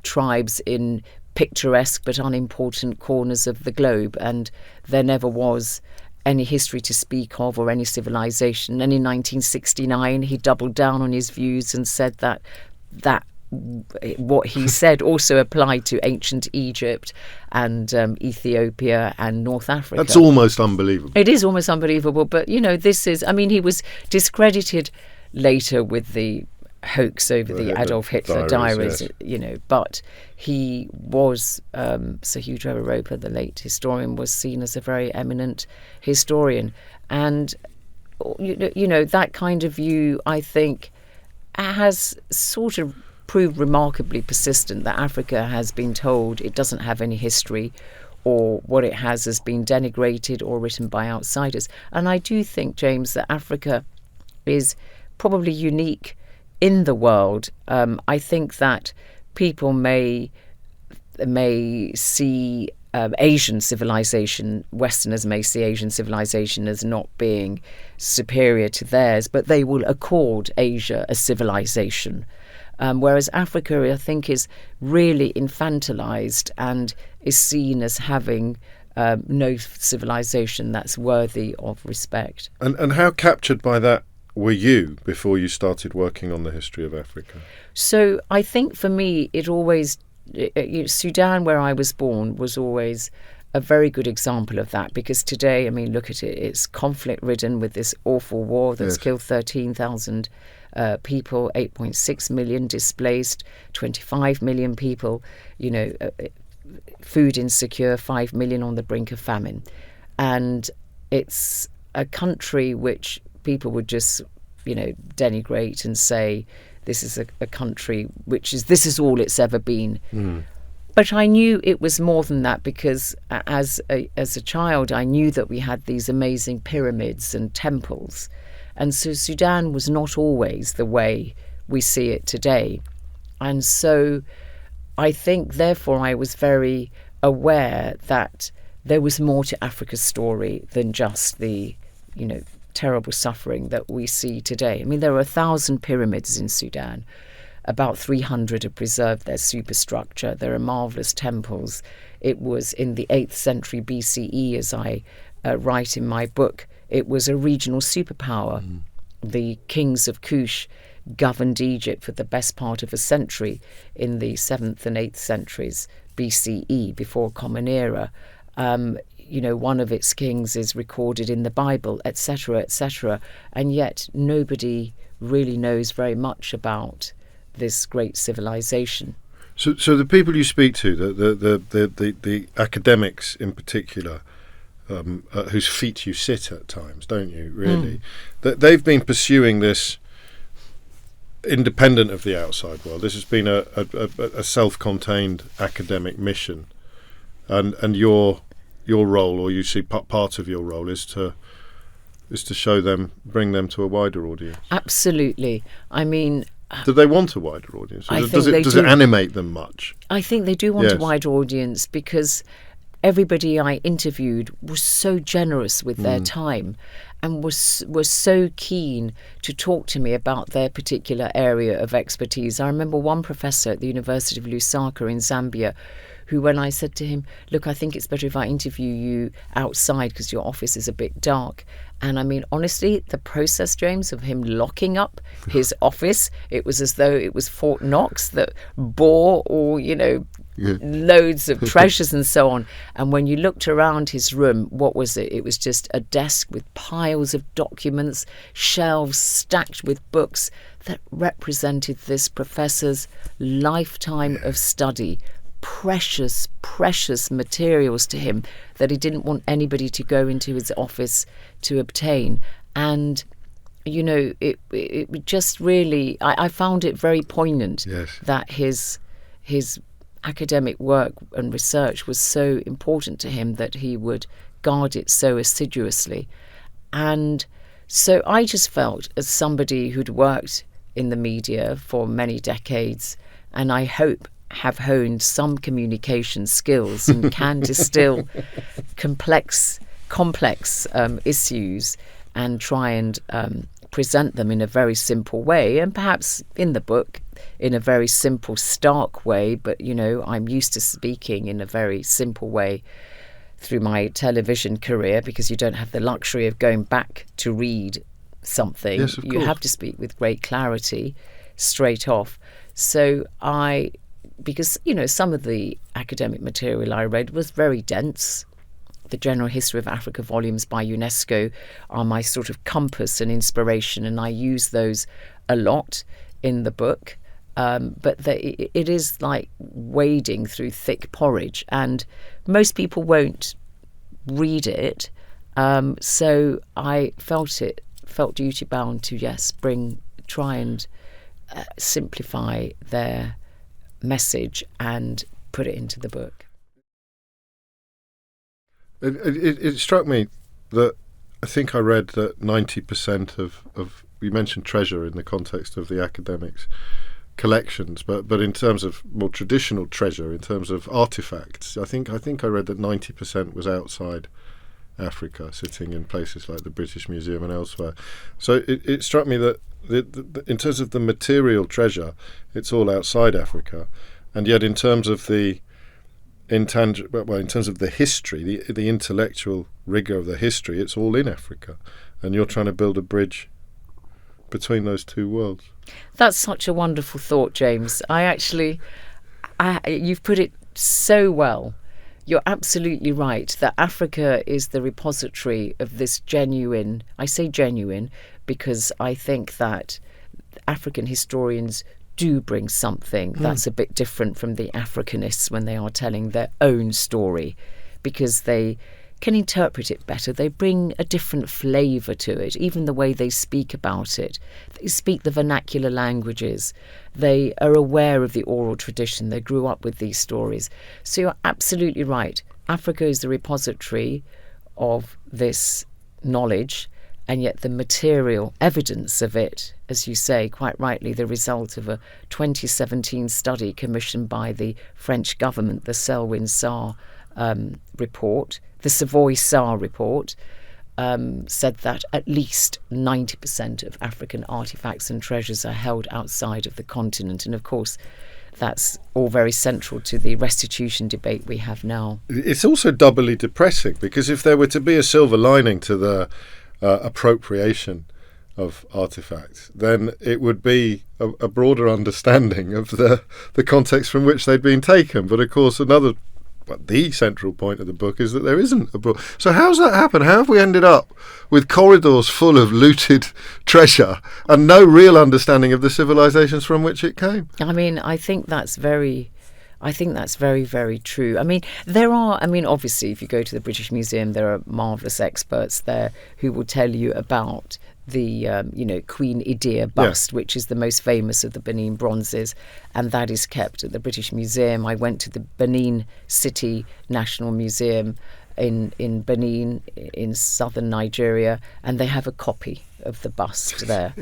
[SPEAKER 2] tribes in picturesque but unimportant corners of the globe, and there never was any history to speak of or any civilization. And in 1969 he doubled down on his views and said that what he said also applied to ancient Egypt and Ethiopia and North Africa.
[SPEAKER 1] That's almost unbelievable.
[SPEAKER 2] It is almost unbelievable, but this is, I mean, he was discredited later with the hoax over the Adolf Hitler diaries,
[SPEAKER 1] yes.
[SPEAKER 2] But he was, Sir Hugh Trevor Roper, the late historian, was seen as a very eminent historian. And, that kind of view, I think, has sort of proved remarkably persistent, that Africa has been told it doesn't have any history, or what it has been denigrated or written by outsiders. And I do think, James, that Africa is probably unique in the world. I think that people may see Asian civilization, Westerners may see Asian civilization as not being superior to theirs, but they will accord Asia a civilization. Whereas Africa, I think, is really infantilized and is seen as having no civilization that's worthy of respect.
[SPEAKER 1] And how captured by that were you before you started working on the history of Africa?
[SPEAKER 2] So I think for me, Sudan, where I was born, was always a very good example of that, because today, I mean, look at it, it's conflict-ridden with this awful war that's killed 13,000 people, 8.6 million displaced, 25 million people, food insecure, 5 million on the brink of famine. And it's a country which people would just, denigrate and say this is a country this is all it's ever been. But I knew it was more than that, because as a child, I knew that we had these amazing pyramids and temples. And so Sudan was not always the way we see it today. And so I think, therefore, I was very aware that there was more to Africa's story than just the, terrible suffering that we see today. I mean, there are 1,000 pyramids in Sudan. About 300 have preserved their superstructure. There are marvellous temples. It was in the 8th century BCE, as I write in my book, it was a regional superpower. The kings of Kush governed Egypt for the best part of a century in the 7th and 8th centuries BCE, before Common Era. One of its kings is recorded in the Bible, etc., etc. And yet nobody really knows very much about this great civilization.
[SPEAKER 1] So the people you speak to, the academics in particular, at whose feet you sit at times, don't you, really? That they've been pursuing this independent of the outside world. This has been a self-contained academic mission, and your role, or you see part of your role, is to show them, bring them to a wider audience.
[SPEAKER 2] Absolutely. I mean,
[SPEAKER 1] do they want a wider audience? Does it animate them much?
[SPEAKER 2] I think they do want a wider audience, because everybody I interviewed was so generous with their time and was so keen to talk to me about their particular area of expertise. I remember one professor at the University of Lusaka in Zambia who, when I said to him, look, I think it's better if I interview you outside because your office is a bit dark. And I mean, honestly, the process, James, of him locking up his office, it was as though it was Fort Knox that bore all, loads of treasures and so on. And when you looked around his room, what was it? It was just a desk with piles of documents, shelves stacked with books that represented this professor's lifetime of study. Precious, precious materials to him that he didn't want anybody to go into his office to obtain. And it just really, I found it very poignant.
[SPEAKER 1] Yes.
[SPEAKER 2] That his academic work and research was so important to him that he would guard it so assiduously. And so I just felt, as somebody who'd worked in the media for many decades, and I hope have honed some communication skills and can distill complex issues and try and present them in a very simple way, and perhaps in the book in a very simple, stark way. But, I'm used to speaking in a very simple way through my television career, because you don't have the luxury of going back to read something.
[SPEAKER 1] Yes, of
[SPEAKER 2] you
[SPEAKER 1] course.
[SPEAKER 2] have to speak with great clarity straight off. So because some of the academic material I read was very dense. The General History of Africa volumes by UNESCO are my sort of compass and inspiration, and I use those a lot in the book. But it is like wading through thick porridge, and most people won't read it. So I felt duty bound to, try and simplify their message and put it into the book.
[SPEAKER 1] It struck me that I think I read that 90% of you mentioned treasure in the context of the academics collections, but in terms of more traditional treasure, in terms of artifacts, I think I read that 90% was outside Africa, sitting in places like the British Museum and elsewhere. So it struck me that in terms of the material treasure, it's all outside Africa, and yet in terms of the in terms of the history, the intellectual rigour of the history, it's all in Africa, and you're trying to build a bridge between those two worlds.
[SPEAKER 2] That's such a wonderful thought, James. You've put it so well. You're absolutely right that Africa is the repository of this genuine, I say genuine because I think that African historians do bring something that's a bit different from the Africanists when they are telling their own story, because they can interpret it better. They bring a different flavour to it, even the way they speak about it. They speak the vernacular languages. They are aware of the oral tradition. They grew up with these stories. So you're absolutely right. Africa is the repository of this knowledge, and yet the material evidence of it, as you say, quite rightly, the result of a 2017 study commissioned by the French government, the Selwyn-Sarr report, the Savoy-Sarr report, said that at least 90% of African artefacts and treasures are held outside of the continent. And of course, that's all very central to the restitution debate we have now.
[SPEAKER 1] It's also doubly depressing, because if there were to be a silver lining to the appropriation of artefacts, then it would be a broader understanding of the context from which they'd been taken. But of course, the central point of the book is that there isn't a broad. So how's that happened? How have we ended up with corridors full of looted treasure and no real understanding of the civilizations from which it came?
[SPEAKER 2] I think that's very, very true. Obviously, if you go to the British Museum, there are marvellous experts there who will tell you about the Queen Idia bust, which is the most famous of the Benin bronzes, and that is kept at the British Museum. I went to the Benin City National Museum in Benin, in southern Nigeria, and they have a copy of the bust there.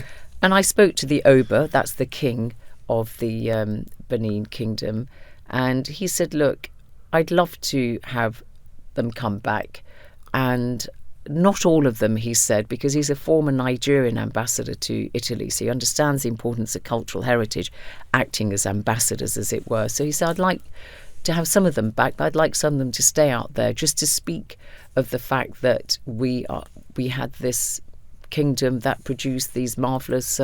[SPEAKER 2] And I spoke to the Oba, that's the king of the Benin Kingdom, and he said, look, I'd love to have them come back, and not all of them, he said, because he's a former Nigerian ambassador to Italy, so he understands the importance of cultural heritage, acting as ambassadors, as it were. So he said, I'd like to have some of them back, but I'd like some of them to stay out there just to speak of the fact that we had this kingdom that produced these marvellous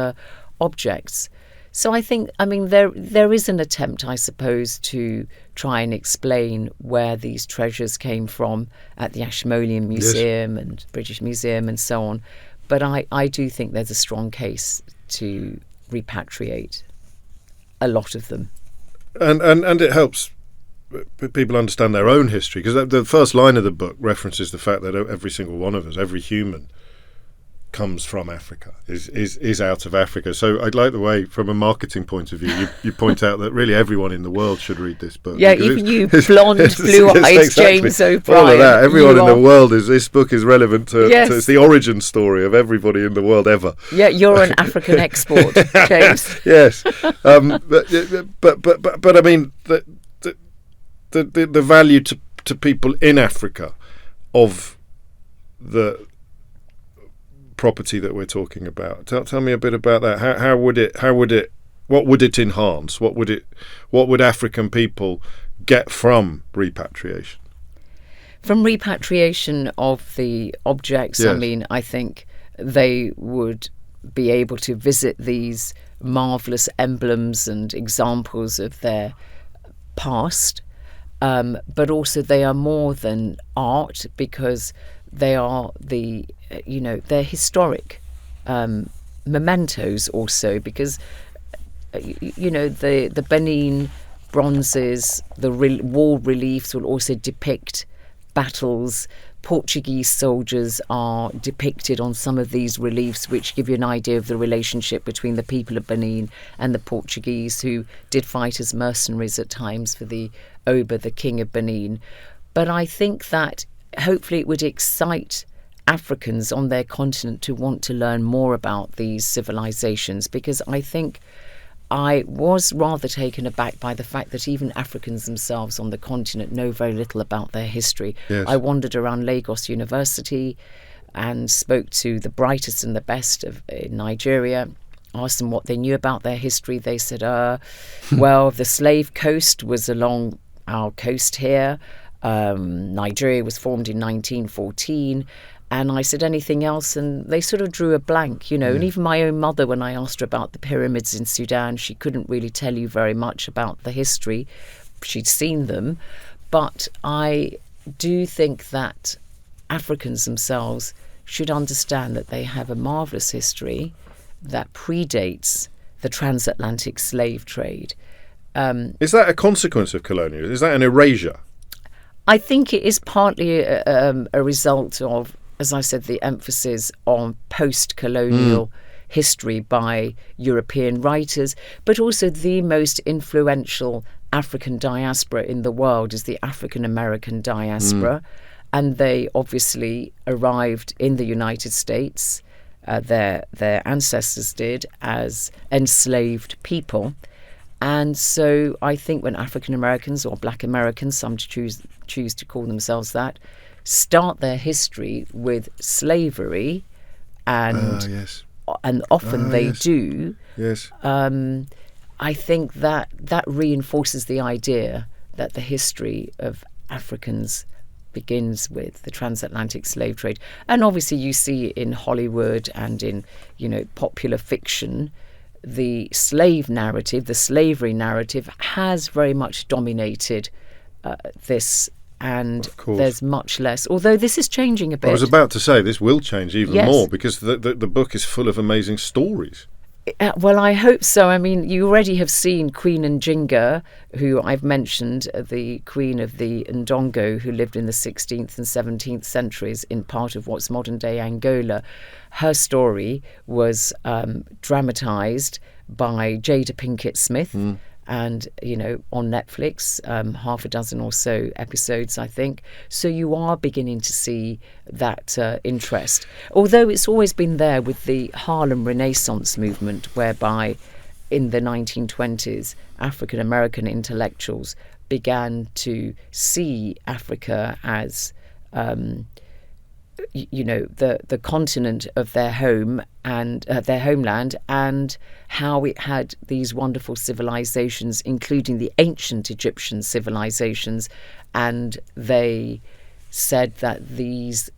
[SPEAKER 2] objects. So I think, there is an attempt, I suppose, to try and explain where these treasures came from at the Ashmolean Museum and British Museum and so on. But I do think there's a strong case to repatriate a lot of them.
[SPEAKER 1] And it helps people understand their own history, because the first line of the book references the fact that every single one of us, every human, comes from Africa, is out of Africa. So I'd like the way, from a marketing point of view, you point out that really everyone in the world should read this book.
[SPEAKER 2] Yeah, even you blonde, blue-eyed
[SPEAKER 1] exactly.
[SPEAKER 2] James O'Brien.
[SPEAKER 1] All of that. Everyone in the world this book is relevant to, it's the origin story of everybody in the world ever.
[SPEAKER 2] Yeah, you're an African export, James.
[SPEAKER 1] Yes, but I mean the value to people in Africa of the property that we're talking about. Tell me a bit about that. What would it enhance? What would African people get from repatriation?
[SPEAKER 2] From repatriation of the objects, yes. I mean, I think they would be able to visit these marvellous emblems and examples of their past, but also they are more than art, because they are they're historic mementos also, because the Benin bronzes, the wall reliefs will also depict battles. Portuguese soldiers are depicted on some of these reliefs, which give you an idea of the relationship between the people of Benin and the Portuguese, who did fight as mercenaries at times for the Oba, the king of Benin. But I think that hopefully it would excite Africans on their continent to want to learn more about these civilizations, because I think I was rather taken aback by the fact that even Africans themselves on the continent know very little about their history.
[SPEAKER 1] Yes.
[SPEAKER 2] I wandered around Lagos University and spoke to the brightest and the best in Nigeria, asked them what they knew about their history. They said, well, the slave coast was along our coast here. Nigeria was formed in 1914. And I said, anything else? And they sort of drew a blank, And even my own mother, when I asked her about the pyramids in Sudan, she couldn't really tell you very much about the history. She'd seen them. But I do think that Africans themselves should understand that they have a marvellous history that predates the transatlantic slave trade.
[SPEAKER 1] Is that a consequence of colonialism? Is that an erasure?
[SPEAKER 2] I think it is partly a result of, as I said, the emphasis on post-colonial history by European writers, but also the most influential African diaspora in the world is the African-American diaspora. And they obviously arrived in the United States, their ancestors did, as enslaved people. And so I think when African-Americans or Black Americans, some choose to call themselves that, start their history with slavery, and
[SPEAKER 1] yes.
[SPEAKER 2] and often they
[SPEAKER 1] yes.
[SPEAKER 2] do.
[SPEAKER 1] Yes.
[SPEAKER 2] I think that reinforces the idea that the history of Africans begins with the transatlantic slave trade. And obviously you see in Hollywood and in popular fiction, the slave narrative, the slavery narrative, has very much dominated this. And there's much less, although this is changing a bit.
[SPEAKER 1] I was about to say this will change even
[SPEAKER 2] yes.
[SPEAKER 1] more, because the book is full of amazing stories.
[SPEAKER 2] Well, I hope so. I mean, you already have seen Queen Njinga, who I've mentioned, the queen of the Ndongo, who lived in the 16th and 17th centuries in part of what's modern-day Angola. Her story was dramatised by Jada Pinkett Smith. And, on Netflix, half a dozen or so episodes, I think. So you are beginning to see that interest. Although it's always been there with the Harlem Renaissance movement, whereby in the 1920s, African-American intellectuals began to see Africa as the continent of their home and their homeland, and how it had these wonderful civilizations, including the ancient Egyptian civilizations. And they said that these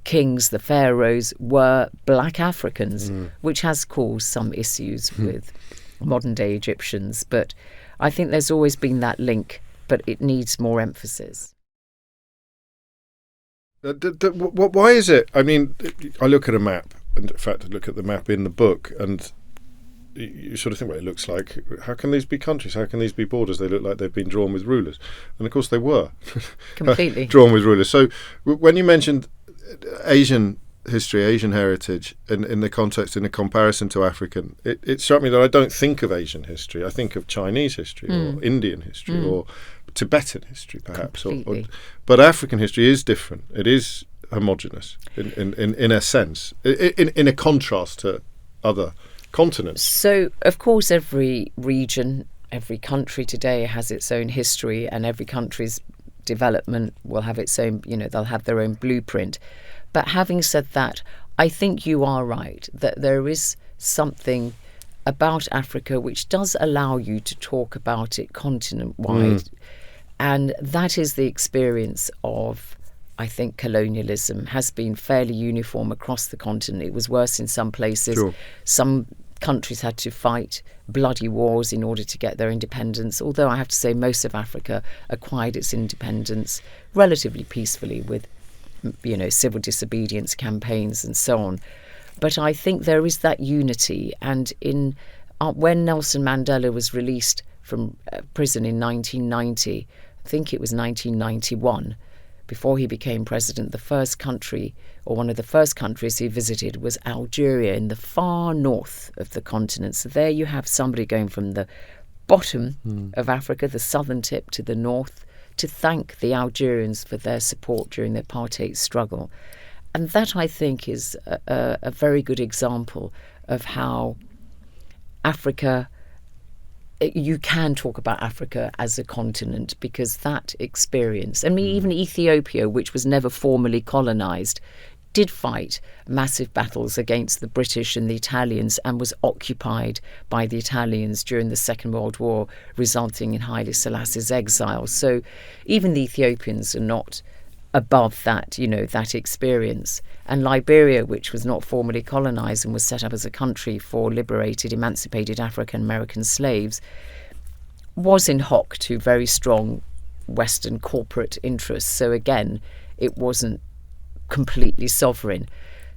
[SPEAKER 2] kings, the pharaohs, were black Africans, which has caused some issues with modern day Egyptians. But I think there's always been that link, but it needs more emphasis.
[SPEAKER 1] Why is it? I mean, I look at a map, and in fact, I look at the map in the book, and you sort of think, well, it looks like, how can these be countries? How can these be borders? They look like they've been drawn with rulers. And of course they were.
[SPEAKER 2] Completely.
[SPEAKER 1] Drawn with rulers. So when you mentioned Asian history, Asian heritage, in the context, in a comparison to African, it struck me that I don't think of Asian history. I think of Chinese history or Indian history or Tibetan history, perhaps. But African history is different. It is homogenous in a sense, in a contrast to other continents.
[SPEAKER 2] So, of course, every region, every country today has its own history, and every country's development will have its own, they'll have their own blueprint. But having said that, I think you are right that there is something about Africa which does allow you to talk about it continent-wide. And that is the experience of, I think, colonialism has been fairly uniform across the continent. It was worse in some places.
[SPEAKER 1] Sure.
[SPEAKER 2] Some countries had to fight bloody wars in order to get their independence, although I have to say most of Africa acquired its independence relatively peacefully with, civil disobedience campaigns and so on. But I think there is that unity. And when Nelson Mandela was released from prison in 1990, I think it was 1991, before he became president, the first country, or one of the first countries he visited, was Algeria in the far north of the continent. So there you have somebody going from the bottom of Africa, the southern tip, to the north, to thank the Algerians for their support during the apartheid struggle. And that, I think, is a very good example of how Africa, you can talk about Africa as a continent, because that experience, even Ethiopia, which was never formally colonized, did fight massive battles against the British and the Italians and was occupied by the Italians during the Second World War, resulting in Haile Selassie's exile. So even the Ethiopians are not above that, that experience. And Liberia, which was not formally colonized and was set up as a country for liberated, emancipated African American slaves, was in hock to very strong Western corporate interests. So again, it wasn't completely sovereign.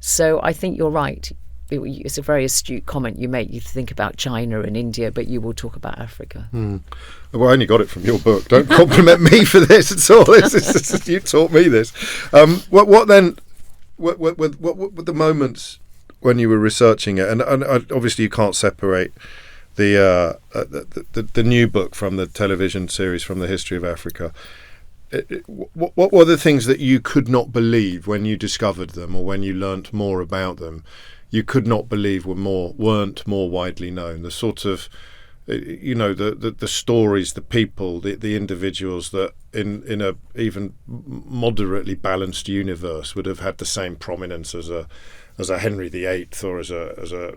[SPEAKER 2] So I think you're right. It's a very astute comment you make. You think about China and India, but you will talk about Africa.
[SPEAKER 1] Well, I only got it from your book. Don't compliment me for this at all. You taught me this. What then? What were the moments when you were researching it? And obviously you can't separate the new book from the television series, from the history of Africa. What were the things that you could not believe when you discovered them, or when you learnt more about them? You could not believe weren't more widely known. The sort of, the stories, the people, the individuals that in a even moderately balanced universe would have had the same prominence as a Henry VIII or as a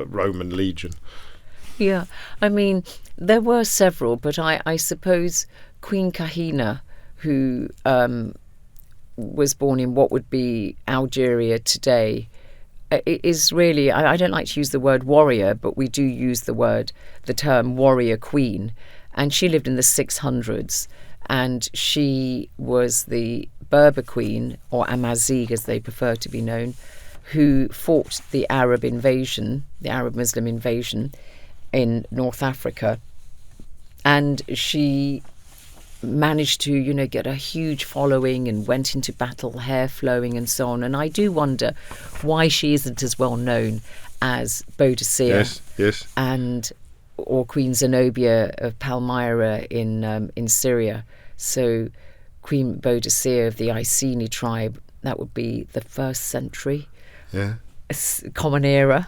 [SPEAKER 1] Roman legion.
[SPEAKER 2] Yeah, there were several, but I suppose Queen Kahina, who was born in what would be Algeria today, is really, I don't like to use the word warrior, but we do use the term warrior queen. And she lived in the 600s, and she was the Berber queen, or Amazigh as they prefer to be known, who fought the Arab Muslim invasion in North Africa. And she managed to, get a huge following and went into battle, hair flowing and so on. And I do wonder why she isn't as well known as Boadicea,
[SPEAKER 1] yes,
[SPEAKER 2] or Queen Zenobia of Palmyra in Syria. So Queen Boadicea of the Iceni tribe, that would be the 1st century, Common Era.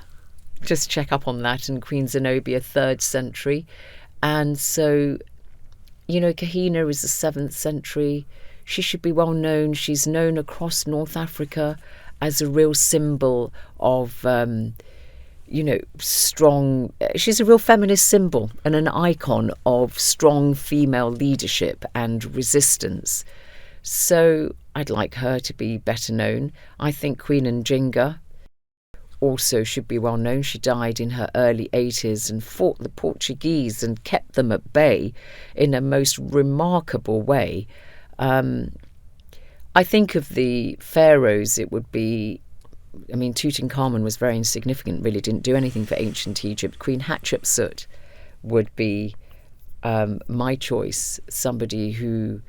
[SPEAKER 2] Just check up on that. And Queen Zenobia, 3rd century. And so, Kahina is the 7th century. She should be well known. She's known across North Africa as a real symbol of, strong. She's a real feminist symbol and an icon of strong female leadership and resistance. So I'd like her to be better known. I think Queen Njinga also should be well known. She died in her early 80s and fought the Portuguese and kept them at bay in a most remarkable way. I think of the pharaohs, it would be, Tutankhamun was very insignificant, really didn't do anything for ancient Egypt. Queen Hatshepsut would be my choice, somebody who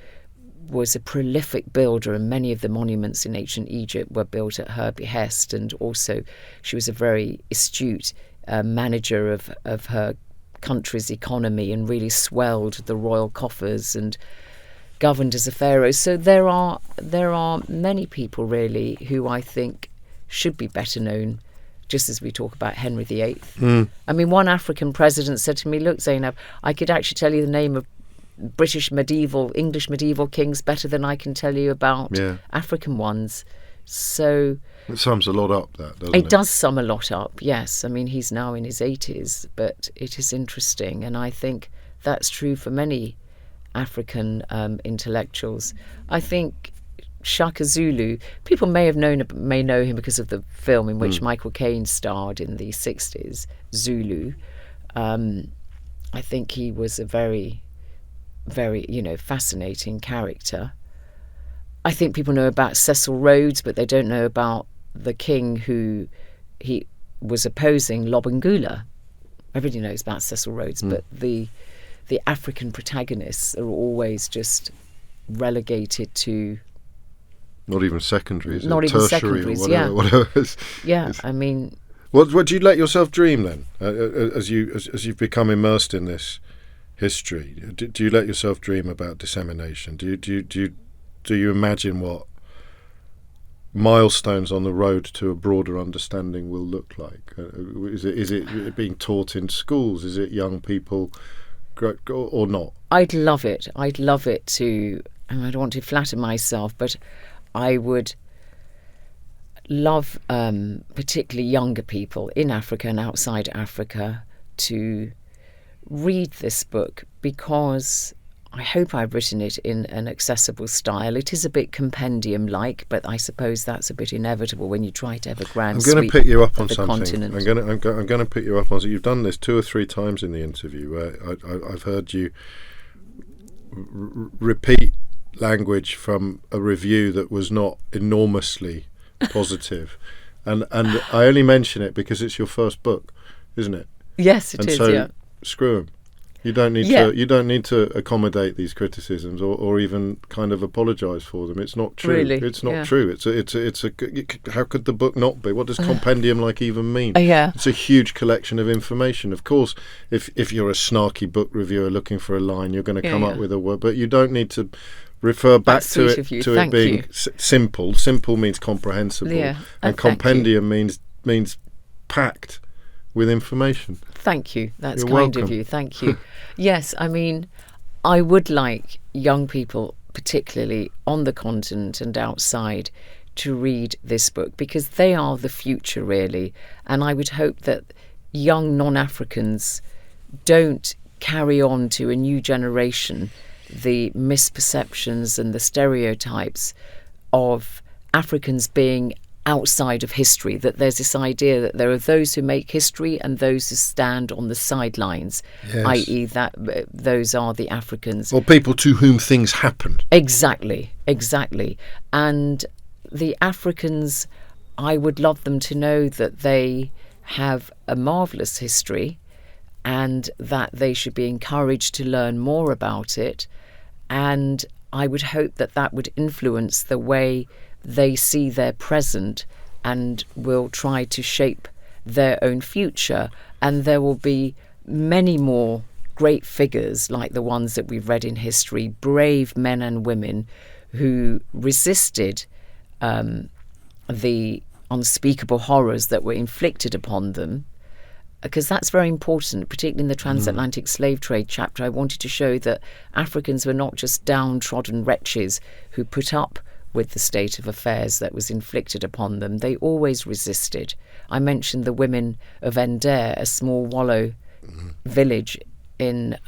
[SPEAKER 2] was a prolific builder, and many of the monuments in ancient Egypt were built at her behest. And also she was a very astute manager of her country's economy, and really swelled the royal coffers and governed as a pharaoh. So there are many people really who I think should be better known, just as we talk about Henry VIII. I mean, one African president said to me, look, Zeinab, I could actually tell you the name of English medieval kings better than I can tell you about African ones. So
[SPEAKER 1] it sums a lot up, that, doesn't it?
[SPEAKER 2] It does sum a lot up, yes. I mean, he's now in his 80s, but it is interesting, and I think that's true for many African intellectuals. I think Shaka Zulu, people may know him because of the film in which Michael Caine starred in the 60s, Zulu. I think he was a very, very, fascinating character. I think people know about Cecil Rhodes, but they don't know about the king who he was opposing, Lobengula. Everybody knows about Cecil Rhodes, but the African protagonists are always just relegated to...
[SPEAKER 1] Not even secondaries,
[SPEAKER 2] not even
[SPEAKER 1] tertiary
[SPEAKER 2] secondaries,
[SPEAKER 1] or whatever.
[SPEAKER 2] I mean...
[SPEAKER 1] What do you let yourself dream then, as you've become immersed in this history? Do you let yourself dream about dissemination? Do you imagine what milestones on the road to a broader understanding will look like? Is it being taught in schools? Is it young people, or not?
[SPEAKER 2] I'd love it. I'd love it to, and I don't want to flatter myself, but I would love particularly younger people in Africa and outside Africa to read this book, because I hope I've written it in an accessible style. It is a bit compendium-like, but I suppose that's a bit inevitable when you try to have a grand sweep of the continent.
[SPEAKER 1] I'm going to pick you up on something. I'm going to pick you up on something. You've done this 2 or 3 times in the interview, where I've heard you repeat language from a review that was not enormously positive, and I only mention it because it's your first book, isn't it?
[SPEAKER 2] Yes, it is.
[SPEAKER 1] So screw them. You don't need to accommodate these criticisms or even kind of apologise for them. It's not true.
[SPEAKER 2] Really?
[SPEAKER 1] It's not true. How could the book not be? What does Compendium even mean? It's a huge collection of information. Of course, if you're a snarky book reviewer looking for a line, you're going to come up with a word, but you don't need to refer back to it being simple. Simple means comprehensible, and Compendium means packed with information.
[SPEAKER 2] Thank you. That's
[SPEAKER 1] You're
[SPEAKER 2] kind
[SPEAKER 1] welcome.
[SPEAKER 2] of you. Thank you. Yes, I mean, I would like young people, particularly on the continent and outside, to read this book, because they are the future, really. And I would hope that young non-Africans don't carry on to a new generation the misperceptions and the stereotypes of Africans being outside of history, that there's this idea that there are those who make history and those who stand on the sidelines, i.e. that those are the Africans.
[SPEAKER 1] Or people to whom things happen.
[SPEAKER 2] Exactly. And the Africans, I would love them to know that they have a marvellous history and that they should be encouraged to learn more about it. And I would hope that that would influence the way they see their present and will try to shape their own future. And there will be many more great figures like the ones that we've read in history, brave men and women who resisted the unspeakable horrors that were inflicted upon them. Because that's very important, particularly in the transatlantic slave trade chapter. I wanted to show that Africans were not just downtrodden wretches who put up with the state of affairs that was inflicted upon them. They always resisted. I mentioned the women of Ender, a small wallow village in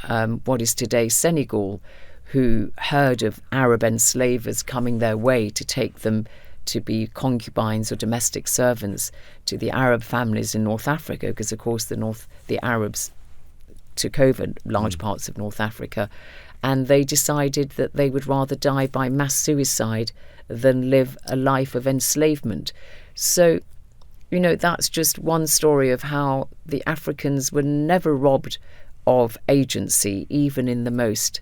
[SPEAKER 2] what is today Senegal, who heard of Arab enslavers coming their way to take them to be concubines or domestic servants to the Arab families in North Africa, because of course the Arabs took over large parts of North Africa, and they decided that they would rather die by mass suicide than live a life of enslavement. So, that's just one story of how the Africans were never robbed of agency, even in the most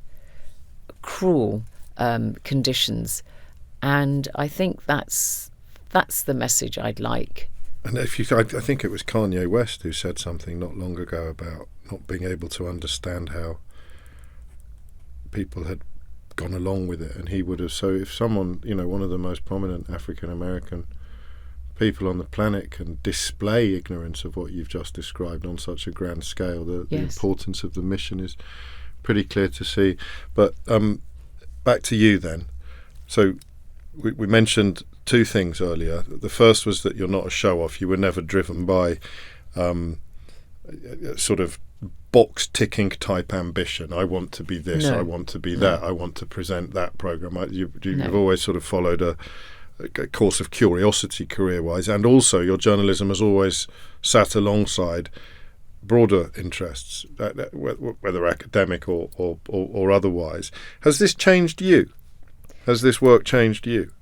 [SPEAKER 2] cruel conditions. And I think that's the message I'd like.
[SPEAKER 1] And I think it was Kanye West who said something not long ago about not being able to understand how people had gone along with it, and he would have. So if someone, one of the most prominent African American people on the planet can display ignorance of what you've just described on such a grand scale, the importance of the mission is pretty clear to see. But back to you then. So we mentioned two things earlier. The first was that you're not a show-off. You were never driven by sort of box-ticking type ambition. I want to be this, I want to be that, I want to present that programme. You've always sort of followed a course of curiosity career-wise, and also your journalism has always sat alongside broader interests, whether academic or otherwise. Has this changed you? Has this work changed you?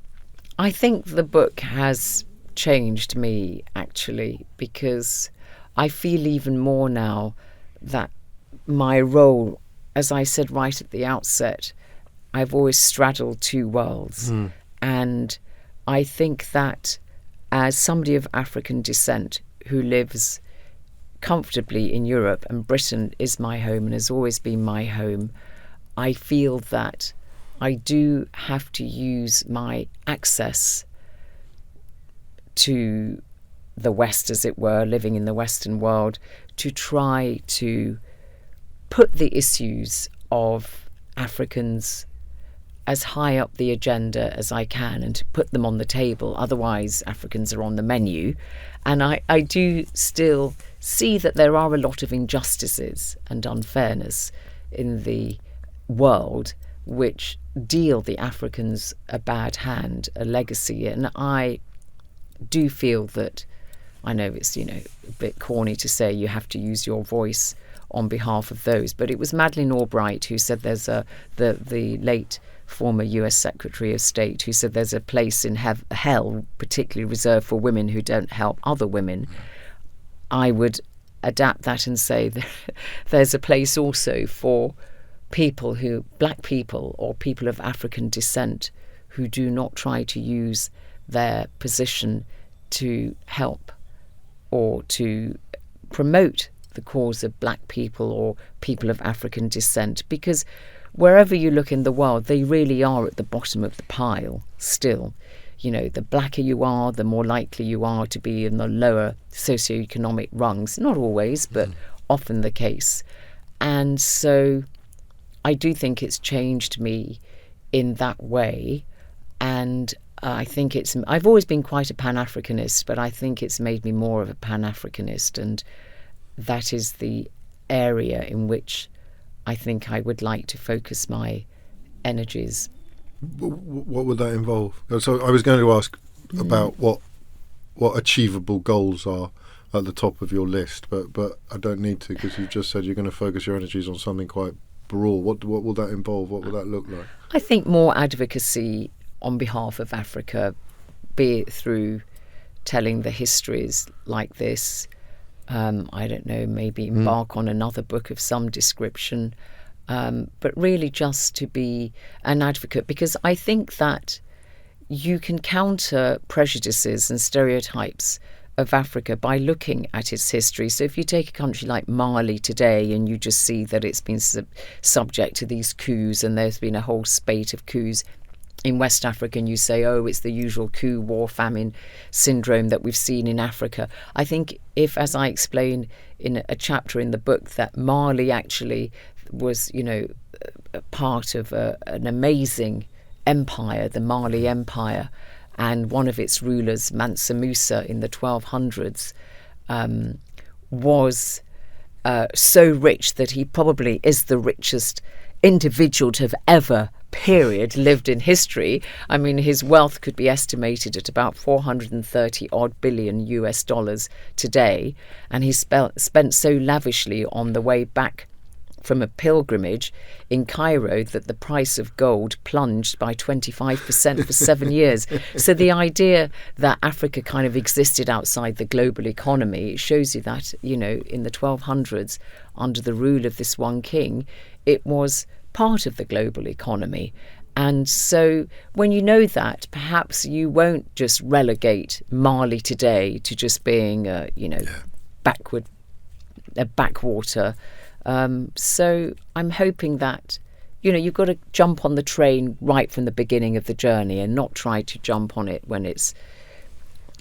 [SPEAKER 2] I think the book has changed me, actually, because I feel even more now that my role, as I said right at the outset, I've always straddled two worlds. And I think that as somebody of African descent who lives comfortably in Europe, and Britain is my home and has always been my home, I feel that I do have to use my access to the West, as it were, living in the Western world, to try to put the issues of Africans as high up the agenda as I can and to put them on the table. Otherwise, Africans are on the menu. And I do still see that there are a lot of injustices and unfairness in the world which deal the Africans a bad hand, a legacy. And I do feel that, I know it's, a bit corny to say you have to use your voice on behalf of those, but it was Madeleine Albright who said there's the late former US Secretary of State, who said there's a place in hell particularly reserved for women who don't help other women. I would adapt that and say that there's a place also for people black people or people of African descent who do not try to use their position to help or to promote the cause of black people or people of African descent, because wherever you look in the world, they really are at the bottom of the pile still. The blacker you are, the more likely you are to be in the lower socioeconomic rungs. Not always, but often the case. And so I do think it's changed me in that way. And I think I've always been quite a Pan-Africanist, but I think it's made me more of a Pan-Africanist. And that is the area in which I think I would like to focus my energies.
[SPEAKER 1] What would that involve? So I was going to ask about what achievable goals are at the top of your list, but I don't need to, because you've just said you're going to focus your energies on something quite broad. What will that involve? What will that look like?
[SPEAKER 2] I think more advocacy on behalf of Africa, be it through telling the histories like this. I don't know, maybe embark on another book of some description, but really just to be an advocate, because I think that you can counter prejudices and stereotypes of Africa by looking at its history. So if you take a country like Mali today and you just see that it's been subject to these coups, and there's been a whole spate of coups in West Africa, and you say, oh, it's the usual coup, war, famine syndrome that we've seen in Africa. I think if, as I explain in a chapter in the book, that Mali actually was, a part of an amazing empire, the Mali Empire, and one of its rulers, Mansa Musa, in the 1200s, was so rich that he probably is the richest individual to have ever lived in history. I mean, his wealth could be estimated at about 430 odd billion US dollars today, and he spent so lavishly on the way back from a pilgrimage in Cairo that the price of gold plunged by 25% for 7 years. So the idea that Africa kind of existed outside the global economy, it shows you that, in the 1200s, under the rule of this one king, it was part of the global economy. And so when you know that, perhaps you won't just relegate Mali today to just being a backwater. So I'm hoping that, you've got to jump on the train right from the beginning of the journey and not try to jump on it when it's,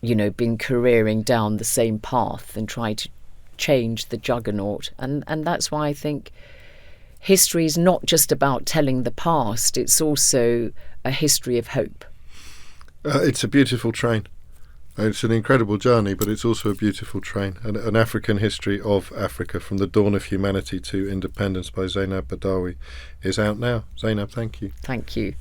[SPEAKER 2] been careering down the same path and try to change the juggernaut. And that's why I think history is not just about telling the past, it's also a history of hope.
[SPEAKER 1] It's a beautiful train. It's an incredible journey, but it's also a beautiful train. An African history of Africa, from the dawn of humanity to independence, by Zeinab Badawi, is out now. Zeinab, thank you.
[SPEAKER 2] Thank you.